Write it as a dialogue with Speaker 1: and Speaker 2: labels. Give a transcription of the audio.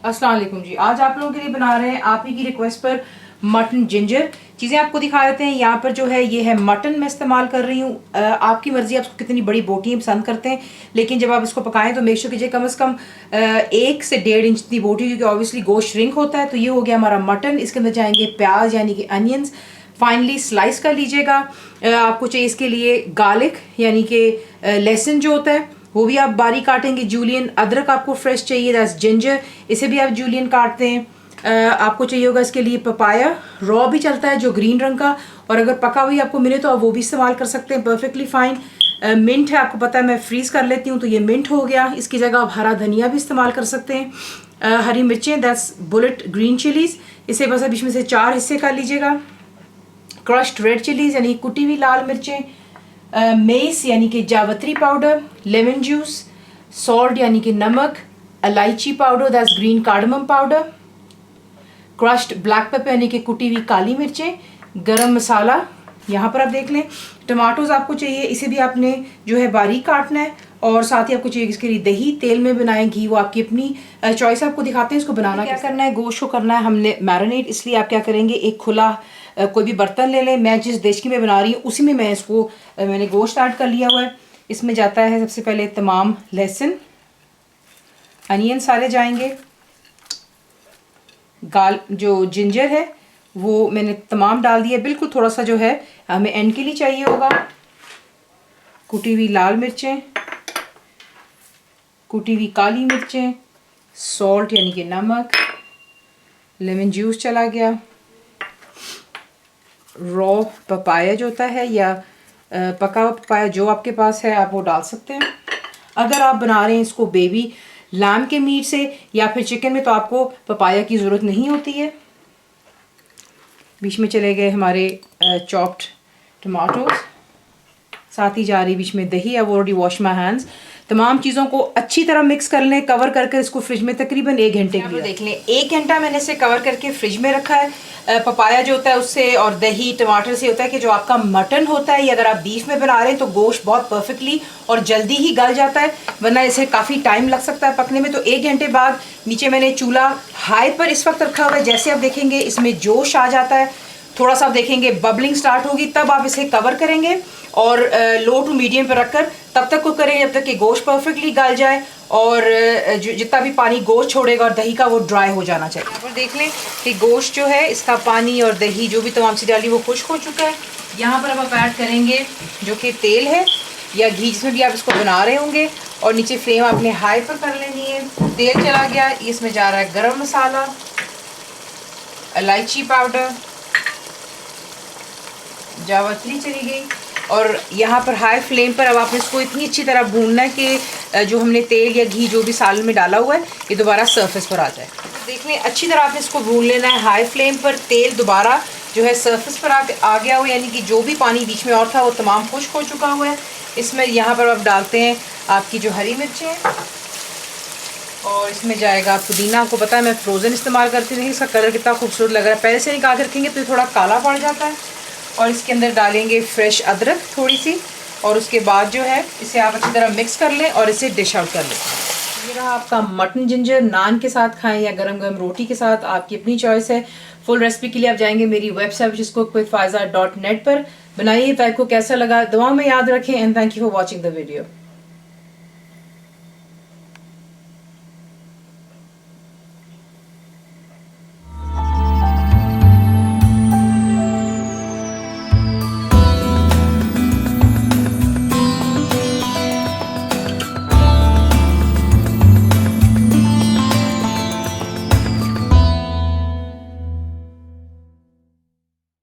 Speaker 1: अस्सलाम वालेकुम जी। आज आप लोगों के लिए बना रहे हैं आप ही की रिक्वेस्ट पर मटन जिंजर। चीज़ें आपको दिखा देते हैं। यहाँ पर जो है ये है मटन मैं इस्तेमाल कर रही हूँ। आपकी मर्जी, आप कितनी बड़ी बोटियाँ पसंद करते हैं, लेकिन जब आप इसको पकाएं तो मेक श्योर कीजिए कम से कम 1 से 1.5 इंच की बोटी, क्योंकि ऑब्वियसली गोश्त श्रिंक होता है। तो ये हो गया हमारा मटन। इसके अंदर जाएंगे प्याज यानी कि अनियंस, फाइनली स्लाइस कर लीजिएगा। आपको चाहिए इसके लिए गार्लिक यानी कि लहसुन जो होता है वो भी आप बारीक काटेंगे, जूलियन। अदरक आपको फ्रेश चाहिए, दैट्स जिंजर, इसे भी आप जूलियन काटते हैं। आपको चाहिए होगा इसके लिए पपाया, रॉ भी चलता है जो ग्रीन रंग का, और अगर पका हुई आपको मिले तो आप वो भी इस्तेमाल कर सकते हैं, परफेक्टली फाइन। मिंट है, आपको पता है मैं फ्रीज कर लेती हूँ तो ये मिंट हो गया। इसकी जगह आप हरा धनिया भी इस्तेमाल कर सकते हैं। हरी मिर्चें, दैट्स बुलेट ग्रीन चिलीज, इसे बस अब इसमें से 4 हिस्से कर लीजिएगा। क्रश्ड रेड चिलीज यानी कुटी हुई लाल मिर्चें, मेस यानी कि जावित्री पाउडर, लेमन जूस, सॉल्ट यानी कि नमक, इलायची powder that's green cardamom powder, crushed black pepper यानी कि कुटी हुई काली मिर्चें, गरम मसाला। यहाँ पर आप देख लें टमाटोज आपको चाहिए, इसे भी आपने जो है बारीक काटना है, और साथ ही आपको चाहिए इसके लिए दही, तेल में बनाएं, घी, वो आपकी अपनी चॉइस। आपको दिखाते हैं इसको बनाना क्या करना है। गोश्त को करना है हमने मैरिनेट, इसलिए आप क्या करेंगे, एक खुला कोई भी बर्तन ले लें। मैं जिस देश की मैं बना रही हूँ उसी में मैं इसको मैंने गोश्त ऐड कर लिया हुआ है। इसमें जाता है सबसे पहले तमाम लहसुन, अनियन सारे जाएंगे, जो जिंजर है वो मैंने तमाम डाल दिया, बिल्कुल थोड़ा सा जो है हमें एंड के लिए चाहिए होगा। कुटी हुई लाल मिर्चें, कुटी हुई काली मिर्चें, सॉल्ट यानी कि नमक, लेमन जूस चला गया, रॉ पपाया जो होता है या पका हुआ पपाया जो आपके पास है आप वो डाल सकते हैं। अगर आप बना रहे हैं इसको बेबी लैम के मीट से या फिर चिकन में तो आपको पपाया की ज़रूरत नहीं होती है। बीच में चले गए हमारे चॉप्ड टमाटोज, साथ ही जा रही बीच में दही। I already wash my hands. तमाम चीज़ों को अच्छी तरह मिक्स कर लें, कवर करके इसको फ्रिज में तकरीबन 1 घंटे के लिए देख लें। 1 घंटा मैंने इसे कवर करके फ्रिज में रखा है। पपाया जो होता है उससे और दही टमाटर से होता है कि जो आपका मटन होता है, या अगर आप बीफ में बना रहे हैं तो गोश्त बहुत परफेक्टली और जल्दी ही गल जाता है, वरना इसे काफ़ी टाइम लग सकता है पकने में। तो 1 घंटे बाद नीचे मैंने चूल्हा हाई पर इस वक्त रखा हुआ है। जैसे आप देखेंगे इसमें जोश आ जाता है, थोड़ा सा आप देखेंगे बबलिंग स्टार्ट होगी, तब आप इसे कवर करेंगे और लो टू मीडियम पर रखकर तब तक कुक करेंगे जब तक कि गोश्त परफेक्टली गल जाए और जितना भी पानी गोश्त छोड़ेगा और दही का वो ड्राई हो जाना चाहिए। यहाँ पर देख लें कि गोश्त जो है इसका पानी और दही जो भी तमाम सी डाली वो खुश्क हो चुका है। यहाँ पर अब आप ऐड करेंगे जो कि तेल है या घी, जिसमें भी आप इसको बना रहे होंगे, और नीचे फ्लेम आपने हाई पर कर लेनी है। तेल चला गया, इसमें जा रहा है गरम मसाला, इलायची पाउडर, जावित्री चली गई, और यहाँ पर हाई फ्लेम पर अब आपने इसको इतनी अच्छी तरह भूनना है कि जो हमने तेल या घी जो भी सालन में डाला हुआ है ये दोबारा सरफेस पर आ जाए। देख लें अच्छी तरह आपने इसको भून लेना है हाई फ्लेम पर। तेल दोबारा जो है सरफेस पर आ गया हो, यानी कि जो भी पानी बीच में और था वो तमाम खुश्क हो चुका हुआ है। इसमें यहाँ पर आप डालते हैं आपकी जो हरी मिर्चें, और इसमें जाएगा पुदीना। आपको पता है मैं फ्रोज़न इस्तेमाल करती हूँ, इसका कलर कितना खूबसूरत लग रहा है। पहले से निकाल के रखेंगे तो ये थोड़ा काला पड़ जाता है। और इसके अंदर डालेंगे फ्रेश अदरक थोड़ी सी, और उसके बाद जो है इसे आप अच्छी तरह मिक्स कर लें और इसे डिश आउट कर लें। ये रहा आपका मटन जिंजर। नान के साथ खाएं या गरम गरम रोटी के साथ, आपकी अपनी चॉइस है। फुल रेसिपी के लिए आप जाएंगे मेरी वेबसाइट which is cooked-with-faiza.net पर। बनाइए, तो आपको कैसा लगा दुआ में याद रखें, and thank you for watching the video.